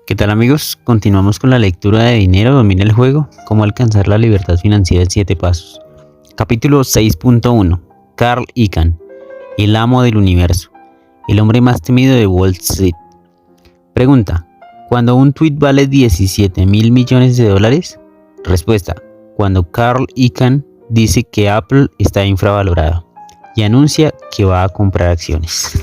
¿Qué tal amigos? Continuamos con la lectura de Dinero domina el juego, cómo alcanzar la libertad financiera en 7 pasos. Capítulo 6.1. Carl Icahn, el amo del universo, el hombre más temido de Wall Street. Pregunta: ¿cuándo un tweet vale 17.000 millones de dólares? Respuesta: cuando Carl Icahn dice que Apple está infravalorado y anuncia que va a comprar acciones.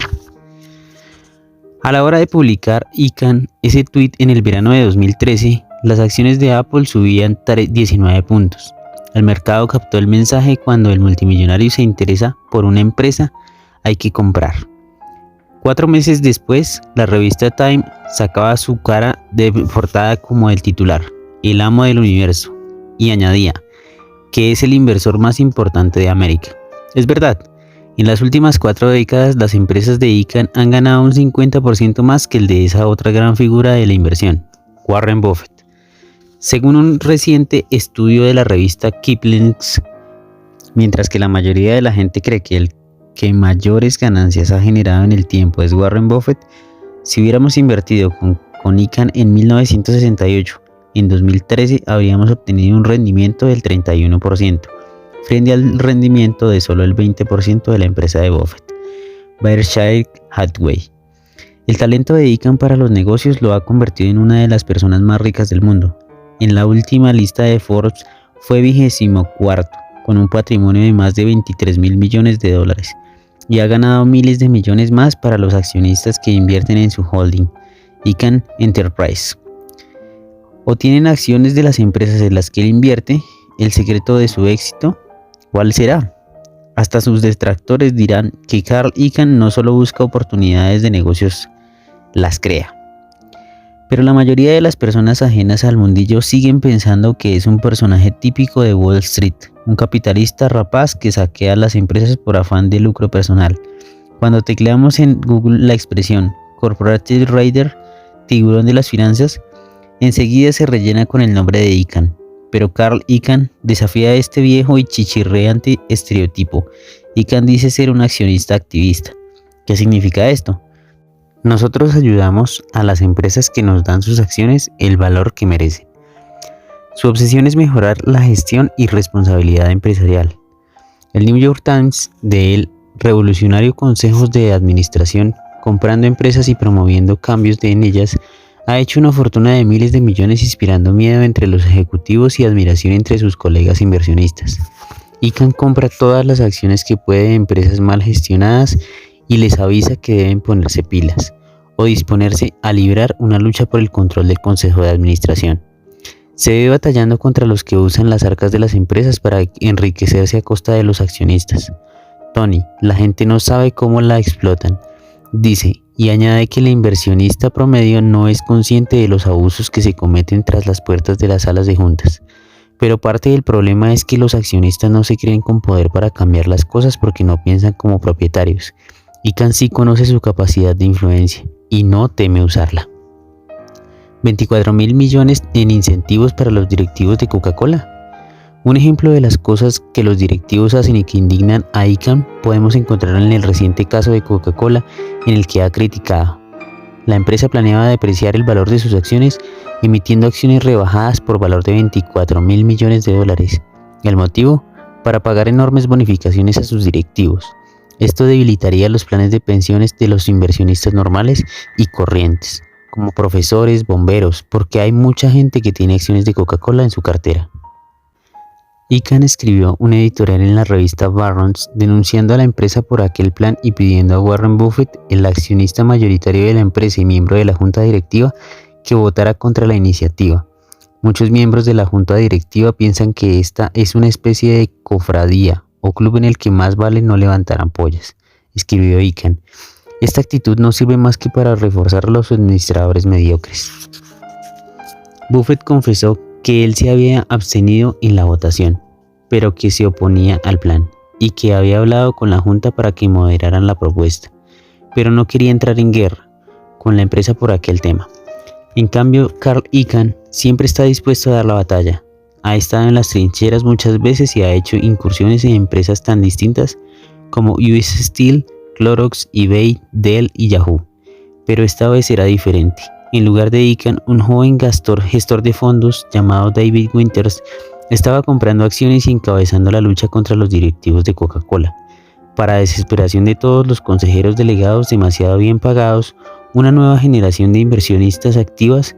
A la hora de publicar Icahn ese tweet en el verano de 2013, las acciones de Apple subían 19 puntos. El mercado captó el mensaje: cuando el multimillonario se interesa por una empresa, hay que comprar. 4 meses después, la revista Time sacaba su cara de portada como el titular, el amo del universo, y añadía que es el inversor más importante de América. Es verdad. En las últimas 4 décadas, las empresas de Icahn han ganado un 50% más que el de esa otra gran figura de la inversión, Warren Buffett. Según un reciente estudio de la revista Kipling's, mientras que la mayoría de la gente cree que el que mayores ganancias ha generado en el tiempo es Warren Buffett, si hubiéramos invertido con Icahn en 1968, en 2013 habríamos obtenido un rendimiento del 31%. Frente al rendimiento de solo el 20% de la empresa de Buffett, Berkshire Hathaway. El talento de Icahn para los negocios lo ha convertido en una de las personas más ricas del mundo. En la última lista de Forbes fue 24º, con un patrimonio de más de 23.000 millones de dólares, y ha ganado miles de millones más para los accionistas que invierten en su holding, Icahn Enterprise. O tienen acciones de las empresas en las que él invierte. El secreto de su éxito, ¿cuál será? Hasta sus detractores dirán que Carl Icahn no solo busca oportunidades de negocios, las crea. Pero la mayoría de las personas ajenas al mundillo siguen pensando que es un personaje típico de Wall Street, un capitalista rapaz que saquea las empresas por afán de lucro personal. Cuando tecleamos en Google la expresión Corporate Raider, tiburón de las finanzas, enseguida se rellena con el nombre de Icahn. Pero Carl Icahn desafía este viejo y chichirreante estereotipo. Icahn dice ser un accionista activista. ¿Qué significa esto? Nosotros ayudamos a las empresas que nos dan sus acciones el valor que merecen. Su obsesión es mejorar la gestión y responsabilidad empresarial. El New York Times, de él, revolucionario consejos de administración, comprando empresas y promoviendo cambios en ellas, ha hecho una fortuna de miles de millones, inspirando miedo entre los ejecutivos y admiración entre sus colegas inversionistas. Icahn compra todas las acciones que puede de empresas mal gestionadas y les avisa que deben ponerse pilas o disponerse a librar una lucha por el control del consejo de administración. Se ve batallando contra los que usan las arcas de las empresas para enriquecerse a costa de los accionistas. Tony, la gente no sabe cómo la explotan, dice, y añade que el inversionista promedio no es consciente de los abusos que se cometen tras las puertas de las salas de juntas. Pero parte del problema es que los accionistas no se creen con poder para cambiar las cosas porque no piensan como propietarios. Icahn sí conoce su capacidad de influencia y no teme usarla. 24.000 millones en incentivos para los directivos de Coca-Cola. Un ejemplo de las cosas que los directivos hacen y que indignan a Icahn podemos encontrar en el reciente caso de Coca-Cola, en el que ha criticado. La empresa depreciar el valor de sus acciones, emitiendo acciones rebajadas por valor de 24.000 millones de dólares. ¿El motivo? Para pagar enormes bonificaciones a sus directivos. Esto debilitaría los planes de pensiones de los inversionistas normales y corrientes, como profesores, bomberos, porque hay mucha gente que tiene acciones de Coca-Cola en su cartera. Icahn escribió un editorial en la revista Barron's denunciando a la empresa por aquel plan y pidiendo a Warren Buffett, el accionista mayoritario de la empresa y miembro de la junta directiva, que votara contra la iniciativa. Muchos miembros de la junta directiva piensan que esta es una especie de cofradía o club en el que más vale no levantar ampollas, escribió Icahn. Esta actitud no sirve más que para reforzar a los administradores mediocres. Buffett confesó que él se había abstenido en la votación, pero que se oponía al plan, y que había hablado con la junta para que moderaran la propuesta, pero no quería entrar en guerra con la empresa por aquel tema. En cambio, Carl Icahn siempre está dispuesto a dar la batalla. Ha estado en las trincheras muchas veces y ha hecho incursiones en empresas tan distintas como US Steel, Clorox, eBay, Dell y Yahoo. Pero esta vez será diferente. en lugar de Icahn, un joven gestor de fondos llamado David Winters estaba comprando acciones y encabezando la lucha contra los directivos de Coca-Cola. Para desesperación de todos los consejeros delegados demasiado bien pagados, una nueva generación de inversionistas activas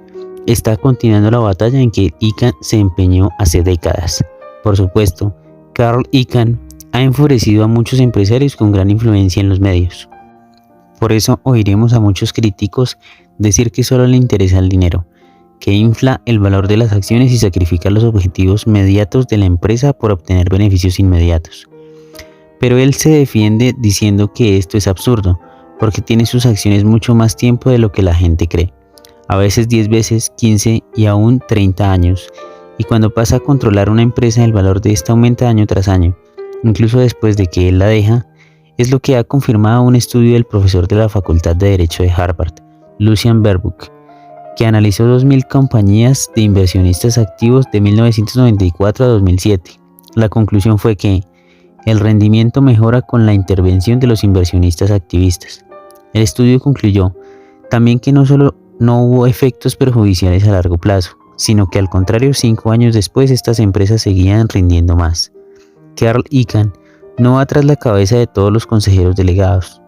está continuando la batalla en que Icahn se empeñó hace décadas. Por supuesto, Carl Icahn ha enfurecido a muchos empresarios con gran influencia en los medios. Por eso oiremos a muchos críticos decir que solo le interesa el dinero, que infla el valor de las acciones y sacrifica los objetivos mediatos de la empresa por obtener beneficios inmediatos. Pero él se defiende diciendo que esto es absurdo, porque tiene sus acciones mucho más tiempo de lo que la gente cree, a veces 10 veces, 15 y aún 30 años, y cuando pasa a controlar una empresa el valor de esta aumenta año tras año, incluso después de que él la deja. Es lo que ha confirmado un estudio del profesor de la Facultad de Derecho de Harvard, Lucian Berbuk, que analizó 2.000 compañías de inversionistas activos de 1994 a 2007. La conclusión fue que el rendimiento mejora con la intervención de los inversionistas activistas. El estudio concluyó también que no solo no hubo efectos perjudiciales a largo plazo, sino que al contrario, 5 años después estas empresas seguían rindiendo más. Carl Icahn no va tras la cabeza de todos los consejeros delegados.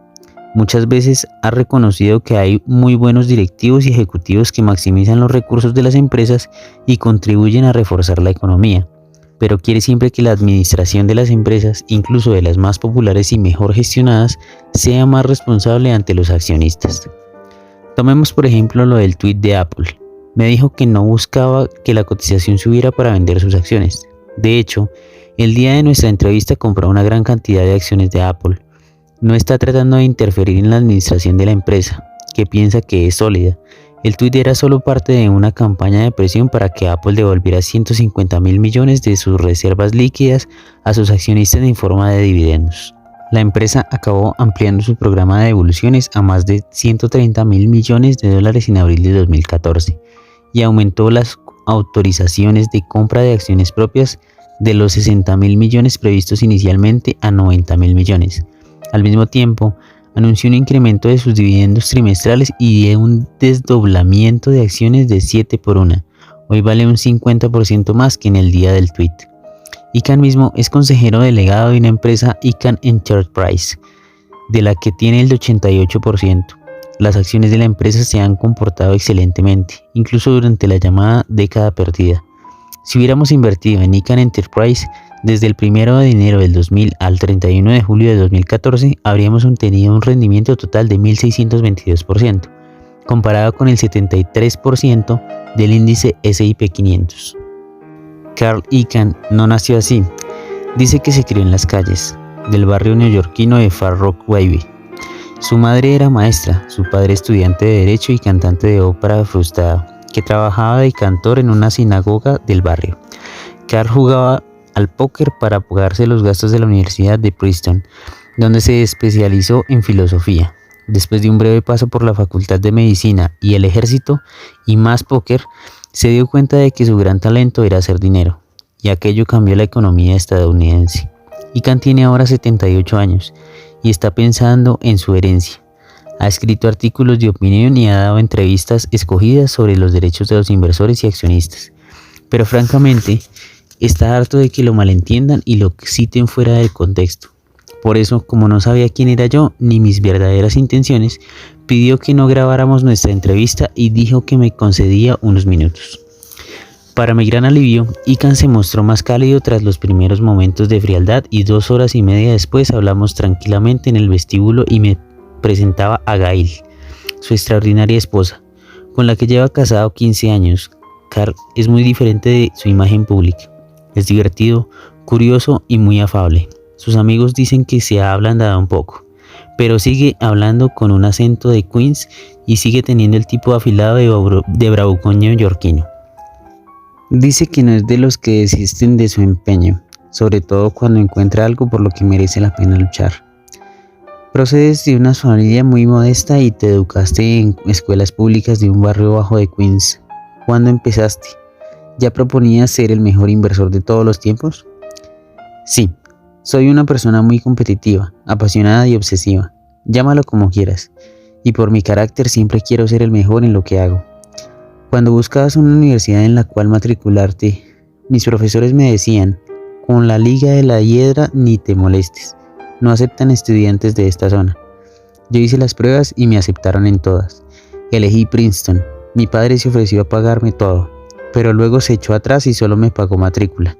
Muchas veces ha reconocido que hay muy buenos directivos y ejecutivos que maximizan los recursos de las empresas y contribuyen a reforzar la economía, pero quiere siempre que la administración de las empresas, incluso de las más populares y mejor gestionadas, sea más responsable ante los accionistas. Tomemos por ejemplo lo del tweet de Apple. Me dijo que no buscaba que la cotización subiera para vender sus acciones. De hecho, el día de nuestra entrevista compró una gran cantidad de acciones de Apple. No está tratando de interferir en la administración de la empresa, que piensa que es sólida. El tuit era solo parte de una campaña de presión para que Apple devolviera 150.000 millones de sus reservas líquidas a sus accionistas en forma de dividendos. La empresa acabó ampliando su programa de devoluciones a más de 130.000 millones de dólares en abril de 2014 y aumentó las autorizaciones de compra de acciones propias de los 60.000 millones previstos inicialmente a 90.000 millones. Al mismo tiempo, anunció un incremento de sus dividendos trimestrales y de un desdoblamiento de acciones de 7 por 1. Hoy vale un 50% más que en el día del tweet. Icahn mismo es consejero delegado de una empresa Icahn Enterprise, de la que tiene el 88%. Las acciones de la empresa se han comportado excelentemente, incluso durante la llamada década perdida. Si hubiéramos invertido en Icahn Enterprise desde el 1 de enero del 2000 al 31 de julio de 2014, habríamos obtenido un rendimiento total de 1.622%, comparado con el 73% del índice S&P 500. Carl Icahn no nació así. Dice que se crió en las calles del barrio neoyorquino de Far Rockaway. Su madre era maestra, su padre estudiante de derecho y cantante de ópera frustrado, que trabajaba de cantor en una sinagoga del barrio. Carl jugaba al póker para pagarse los gastos de la Universidad de Princeton, donde se especializó en filosofía. Después de un breve paso por la Facultad de Medicina y el Ejército y más póker, se dio cuenta de que su gran talento era hacer dinero, y aquello cambió la economía estadounidense. Icahn tiene ahora 78 años y está pensando en su herencia. Ha escrito artículos de opinión y ha dado entrevistas escogidas sobre los derechos de los inversores y accionistas. Pero francamente, está harto de que lo malentiendan y lo citen fuera del contexto. Por eso, como no sabía quién era yo ni mis verdaderas intenciones, pidió que no grabáramos nuestra entrevista y dijo que me concedía unos minutos. Para mi gran alivio, Icahn se mostró más cálido tras los primeros momentos de frialdad y 2 horas y media después hablamos tranquilamente en el vestíbulo y me presentaba a Gail, su extraordinaria esposa, con la que lleva casado 15 años. Carl es muy diferente de su imagen pública. Es divertido, curioso y muy afable. Sus amigos dicen que se ha ablandado un poco, pero sigue hablando con un acento de Queens y sigue teniendo el tipo afilado de bravucón neoyorquino. Dice que no es de los que desisten de su empeño, sobre todo cuando encuentra algo por lo que merece la pena luchar. Procedes de una familia muy modesta y te educaste en escuelas públicas de un barrio bajo de Queens. ¿Cuándo empezaste? ¿Ya proponías ser el mejor inversor de todos los tiempos? Sí, soy una persona muy competitiva, apasionada y obsesiva. Llámalo como quieras. Y por mi carácter siempre quiero ser el mejor en lo que hago. Cuando buscabas una universidad en la cual matricularte, mis profesores me decían, con la Liga de la Hiedra ni te molestes, no aceptan estudiantes de esta zona. Yo hice las pruebas y me aceptaron en todas. Elegí Princeton, mi padre se ofreció a pagarme todo, pero luego se echó atrás y solo me pagó matrícula,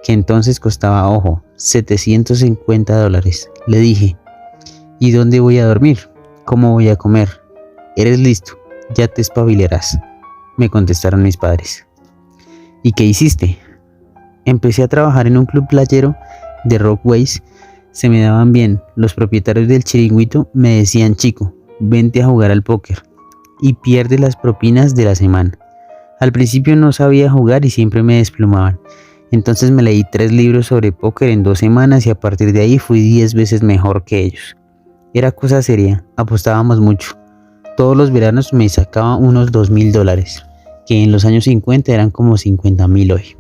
que entonces costaba, ojo, $750. Le dije, ¿y dónde voy a dormir? ¿Cómo voy a comer? Eres listo, ya te espabilarás, me contestaron mis padres. ¿Y qué hiciste? Empecé a trabajar en un club playero de Rockways. Se me daban bien. Los propietarios del chiringuito me decían, chico, vente a jugar al póker y pierde las propinas de la semana. Al principio no sabía jugar y siempre me desplumaban. Entonces me leí 3 libros sobre póker en 2 semanas y a partir de ahí fui 10 veces mejor que ellos. Era cosa seria, apostábamos mucho. Todos los veranos me sacaba unos $2,000, que en los años 50 eran como 50,000 hoy.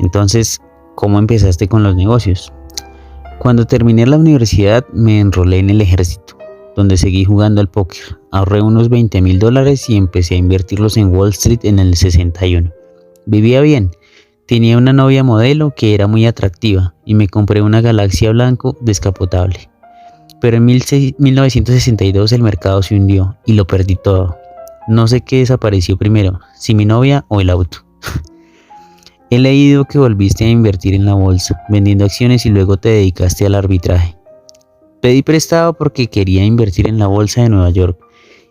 Entonces, ¿cómo empezaste con los negocios? Cuando terminé la universidad me enrolé en el ejército, donde seguí jugando al póker. Ahorré unos $20,000 y empecé a invertirlos en Wall Street en el 61. Vivía bien, tenía una novia modelo que era muy atractiva y me compré una Galaxia blanco descapotable. Pero en 1962 el mercado se hundió y lo perdí todo. No sé qué desapareció primero, si mi novia o el auto. He leído que volviste a invertir en la bolsa, vendiendo acciones y luego te dedicaste al arbitraje. Pedí prestado porque quería invertir en la bolsa de Nueva York.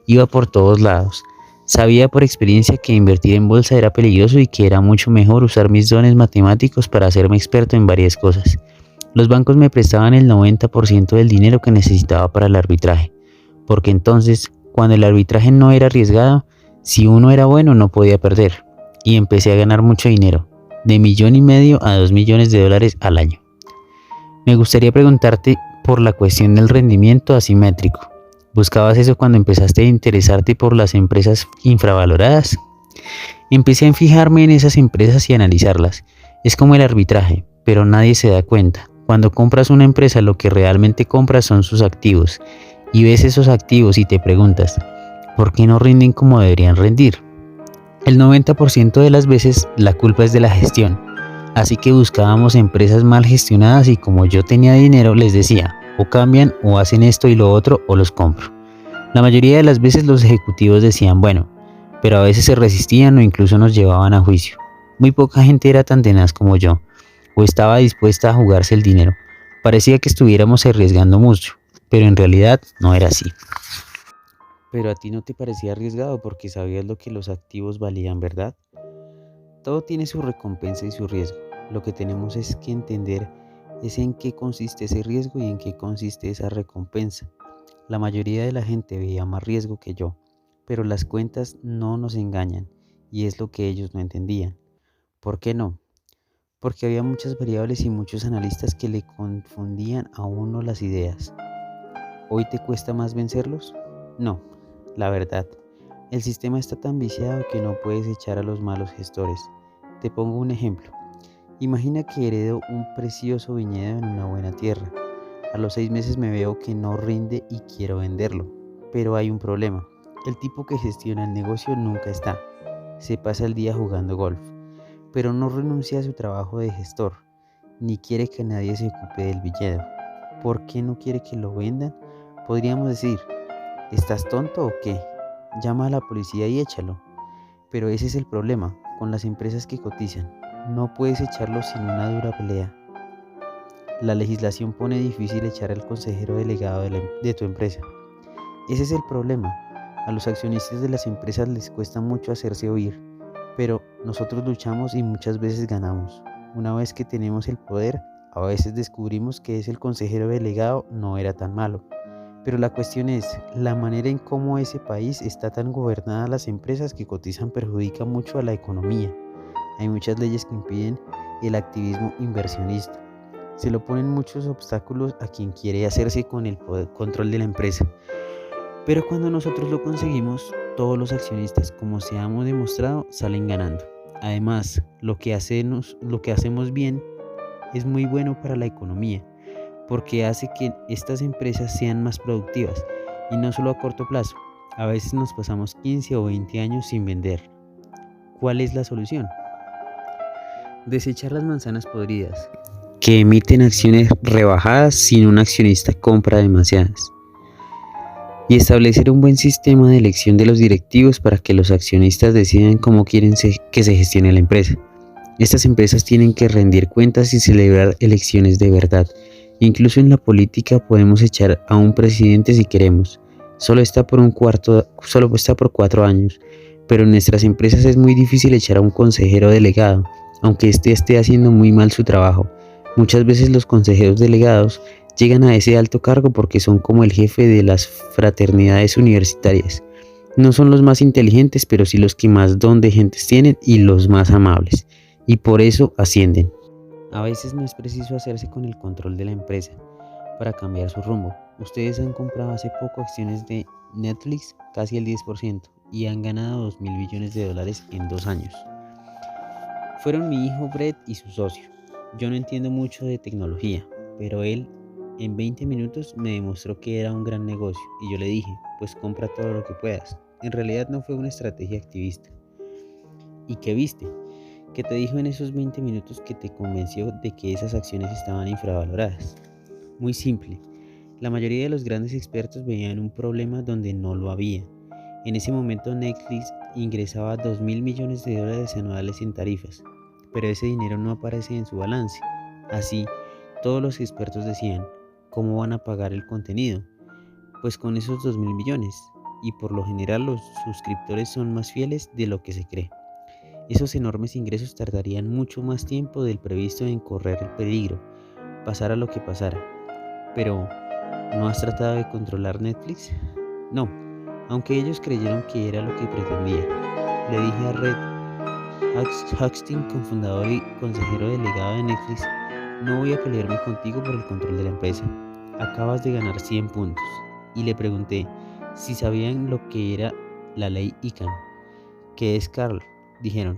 Iba por todos lados. Sabía por experiencia que invertir en bolsa era peligroso y que era mucho mejor usar mis dones matemáticos para hacerme experto en varias cosas. Los bancos me prestaban el 90% del dinero que necesitaba para el arbitraje, porque entonces, cuando el arbitraje no era arriesgado, si uno era bueno no podía perder, y empecé a ganar mucho dinero, de $1,500,000 a $2 millones al año. Me gustaría preguntarte por la cuestión del rendimiento asimétrico. ¿Buscabas eso cuando empezaste a interesarte por las empresas infravaloradas? Empecé a fijarme en esas empresas y analizarlas. Es como el arbitraje, pero nadie se da cuenta. Cuando compras una empresa, lo que realmente compras son sus activos. Y ves esos activos y te preguntas, ¿por qué no rinden como deberían rendir? El 90% de las veces la culpa es de la gestión. Así que buscábamos empresas mal gestionadas y como yo tenía dinero les decía, o cambian o hacen esto y lo otro o los compro. La mayoría de las veces los ejecutivos decían bueno, pero a veces se resistían o incluso nos llevaban a juicio. Muy poca gente era tan tenaz como yo, o estaba dispuesta a jugarse el dinero. Parecía que estuviéramos arriesgando mucho, pero en realidad no era así. Pero a ti no te parecía arriesgado porque sabías lo que los activos valían, ¿verdad? Todo tiene su recompensa y su riesgo. Lo que tenemos es que entender es en qué consiste ese riesgo y en qué consiste esa recompensa. La mayoría de la gente veía más riesgo que yo, pero las cuentas no nos engañan y es lo que ellos no entendían. ¿Por qué no? Porque había muchas variables y muchos analistas que le confundían a uno las ideas. ¿Hoy te cuesta más vencerlos? No, la verdad. El sistema está tan viciado que no puedes echar a los malos gestores. Te pongo un ejemplo. Imagina que heredo un precioso viñedo en una buena tierra. A los 6 meses me veo que no rinde y quiero venderlo. Pero hay un problema. El tipo que gestiona el negocio nunca está. Se pasa el día jugando golf. Pero no renuncia a su trabajo de gestor. Ni quiere que nadie se ocupe del viñedo. ¿Por qué no quiere que lo vendan? Podríamos decir, ¿estás tonto o qué? Llama a la policía y échalo. Pero ese es el problema con las empresas que cotizan. No puedes echarlo sin una dura pelea. La legislación pone difícil echar al consejero delegado de tu empresa. Ese es el problema. A los accionistas de las empresas les cuesta mucho hacerse oír, pero nosotros luchamos y muchas veces ganamos. Una vez que tenemos el poder, a veces descubrimos que ese consejero delegado no era tan malo. Pero la cuestión es, la manera en cómo ese país está tan gobernada, las empresas que cotizan perjudica mucho a la economía. Hay muchas leyes que impiden el activismo inversionista. Se le ponen muchos obstáculos a quien quiere hacerse con el control de la empresa. Pero cuando nosotros lo conseguimos, todos los accionistas, como se ha demostrado, salen ganando. Además, lo que hacemos bien es muy bueno para la economía, porque hace que estas empresas sean más productivas y no solo a corto plazo. A veces nos pasamos 15 o 20 años sin vender. ¿Cuál es la solución? Desechar las manzanas podridas, que emiten acciones rebajadas sin un accionista compra demasiadas. Y establecer un buen sistema de elección de los directivos para que los accionistas decidan cómo quieren que se gestione la empresa. Estas empresas tienen que rendir cuentas y celebrar elecciones de verdad. Incluso en la política podemos echar a un presidente si queremos. Solo está por 4 años, pero en nuestras empresas es muy difícil echar a un consejero delegado, aunque éste esté haciendo muy mal su trabajo. Muchas veces los consejeros delegados llegan a ese alto cargo porque son como el jefe de las fraternidades universitarias. No son los más inteligentes, pero sí los que más don de gentes tienen y los más amables, y por eso ascienden. A veces no es preciso hacerse con el control de la empresa para cambiar su rumbo. Ustedes han comprado hace poco acciones de Netflix, casi el 10%, y han ganado $2.000 millones en 2 años. Fueron mi hijo Brett y su socio. Yo no entiendo mucho de tecnología, pero él en 20 minutos me demostró que era un gran negocio y yo le dije, pues compra todo lo que puedas. En realidad no fue una estrategia activista. ¿Y qué viste? ¿Qué te dijo en esos 20 minutos que te convenció de que esas acciones estaban infravaloradas? Muy simple. La mayoría de los grandes expertos veían un problema donde no lo había. En ese momento Netflix ingresaba $2.000 millones anuales en tarifas, pero ese dinero no aparece en su balance. Así, todos los expertos decían, ¿cómo van a pagar el contenido? Pues con esos 2.000 millones, y por lo general los suscriptores son más fieles de lo que se cree. Esos enormes ingresos tardarían mucho más tiempo del previsto en correr el peligro, pasara lo que pasara. Pero, ¿no has tratado de controlar Netflix? No, aunque ellos creyeron que era lo que pretendía. Le dije a Reed Hastings, cofundador y consejero delegado de Netflix, no voy a pelearme contigo por el control de la empresa. Acabas de ganar 100 puntos. Y le pregunté si sabían lo que era la ley Icahn. ¿Qué es, Carl?, dijeron.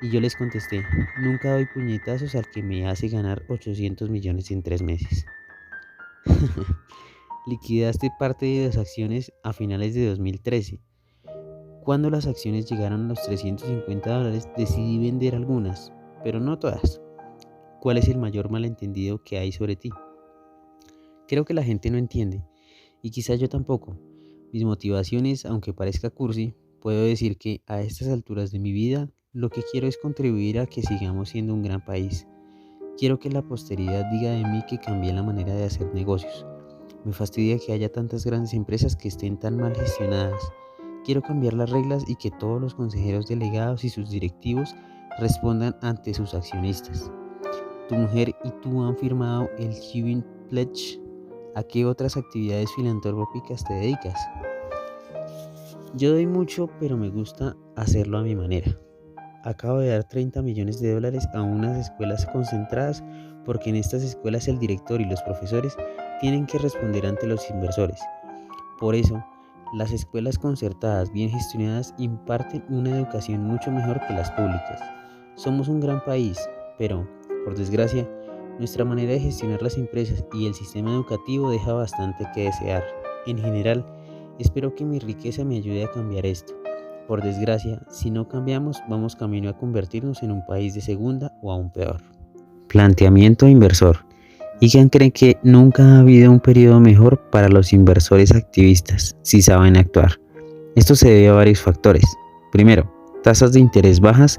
Y yo les contesté, nunca doy puñetazos al que me hace ganar 800 millones en 3 meses. Liquidaste parte de las acciones a finales de 2013. Cuando las acciones llegaron a los $350, decidí vender algunas, pero no todas. ¿Cuál es el mayor malentendido que hay sobre ti? Creo que la gente no entiende, y quizá yo tampoco. Mis motivaciones, aunque parezca cursi, puedo decir que a estas alturas de mi vida, lo que quiero es contribuir a que sigamos siendo un gran país. Quiero que la posteridad diga de mí que cambié la manera de hacer negocios. Me fastidia que haya tantas grandes empresas que estén tan mal gestionadas. Quiero cambiar las reglas y que todos los consejeros delegados y sus directivos respondan ante sus accionistas. Tu mujer y tú han firmado el Giving Pledge. ¿A qué otras actividades filantrópicas te dedicas? Yo doy mucho, pero me gusta hacerlo a mi manera. Acabo de dar $30 millones a unas escuelas concentradas porque en estas escuelas el director y los profesores tienen que responder ante los inversores. Por eso, las escuelas concertadas bien gestionadas imparten una educación mucho mejor que las públicas. Somos un gran país, pero, por desgracia, nuestra manera de gestionar las empresas y el sistema educativo deja bastante que desear. En general, espero que mi riqueza me ayude a cambiar esto. Por desgracia, si no cambiamos, vamos camino a convertirnos en un país de segunda o aún peor. Planteamiento inversor. Icahn cree que nunca ha habido un periodo mejor para los inversores activistas, si saben actuar. Esto se debe a varios factores. Primero, tasas de interés bajas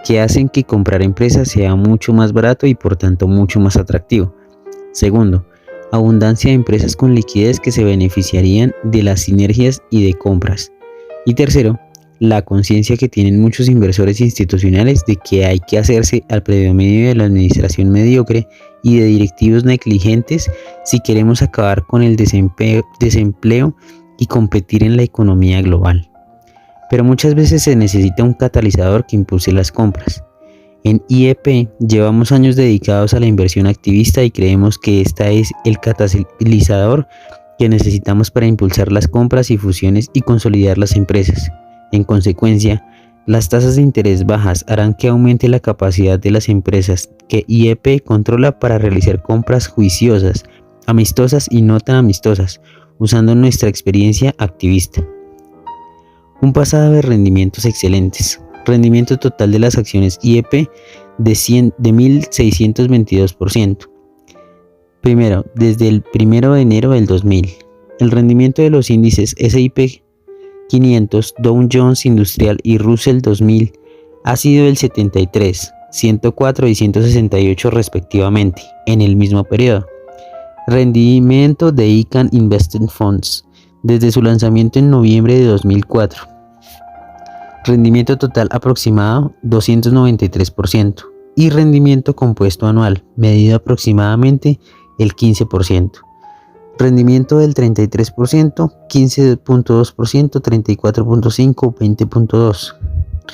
que hacen que comprar empresas sea mucho más barato y por tanto mucho más atractivo. Segundo, abundancia de empresas con liquidez que se beneficiarían de las sinergias y de compras. Y tercero, la conciencia que tienen muchos inversores institucionales de que hay que hacerse al predominio de la administración mediocre y de directivos negligentes si queremos acabar con el desempleo y competir en la economía global. Pero muchas veces se necesita un catalizador que impulse las compras. En IEP llevamos años dedicados a la inversión activista y creemos que este es el catalizador que necesitamos para impulsar las compras y fusiones y consolidar las empresas. En consecuencia, las tasas de interés bajas harán que aumente la capacidad de las empresas que IEP controla para realizar compras juiciosas, amistosas y no tan amistosas, usando nuestra experiencia activista. Un pasado de rendimientos excelentes. Rendimiento total de las acciones IEP de 1.622%. Primero, desde el 1 de enero del 2000. El rendimiento de los índices S&P 500, Dow Jones Industrial y Russell 2000 ha sido del 73, 104 y 168 respectivamente en el mismo periodo. Rendimiento de Icahn Investment Funds desde su lanzamiento en noviembre de 2004. Rendimiento total aproximado 293% y rendimiento compuesto anual medido aproximadamente el 15%. Rendimiento del 33%, 15.2%, 34.5%, 20.2%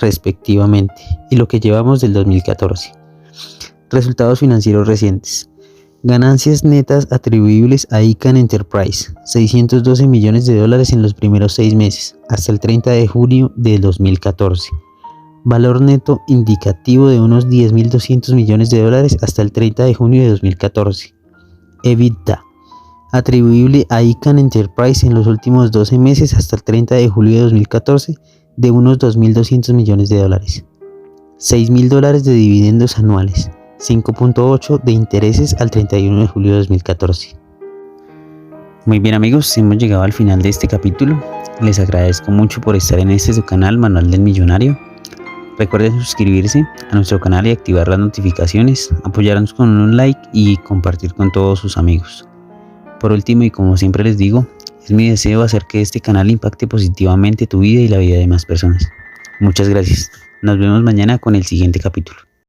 respectivamente, y lo que llevamos del 2014. Resultados financieros recientes. Ganancias netas atribuibles a Icahn Enterprise, $612 millones en los primeros 6 meses, hasta el 30 de junio de 2014. Valor neto indicativo de unos $10.200 millones hasta el 30 de junio de 2014. EBITDA atribuible a Icahn Enterprise en los últimos 12 meses hasta el 30 de julio de 2014 de unos $2.200 millones. $6.000 de dividendos anuales, 5.8 de intereses al 31 de julio de 2014. Muy bien amigos, hemos llegado al final de este capítulo. Les agradezco mucho por estar en este su canal Manual del Millonario. Recuerden suscribirse a nuestro canal y activar las notificaciones, apoyarnos con un like y compartir con todos sus amigos. Por último, y como siempre les digo, es mi deseo hacer que este canal impacte positivamente tu vida y la vida de más personas. Muchas gracias. Nos vemos mañana con el siguiente capítulo.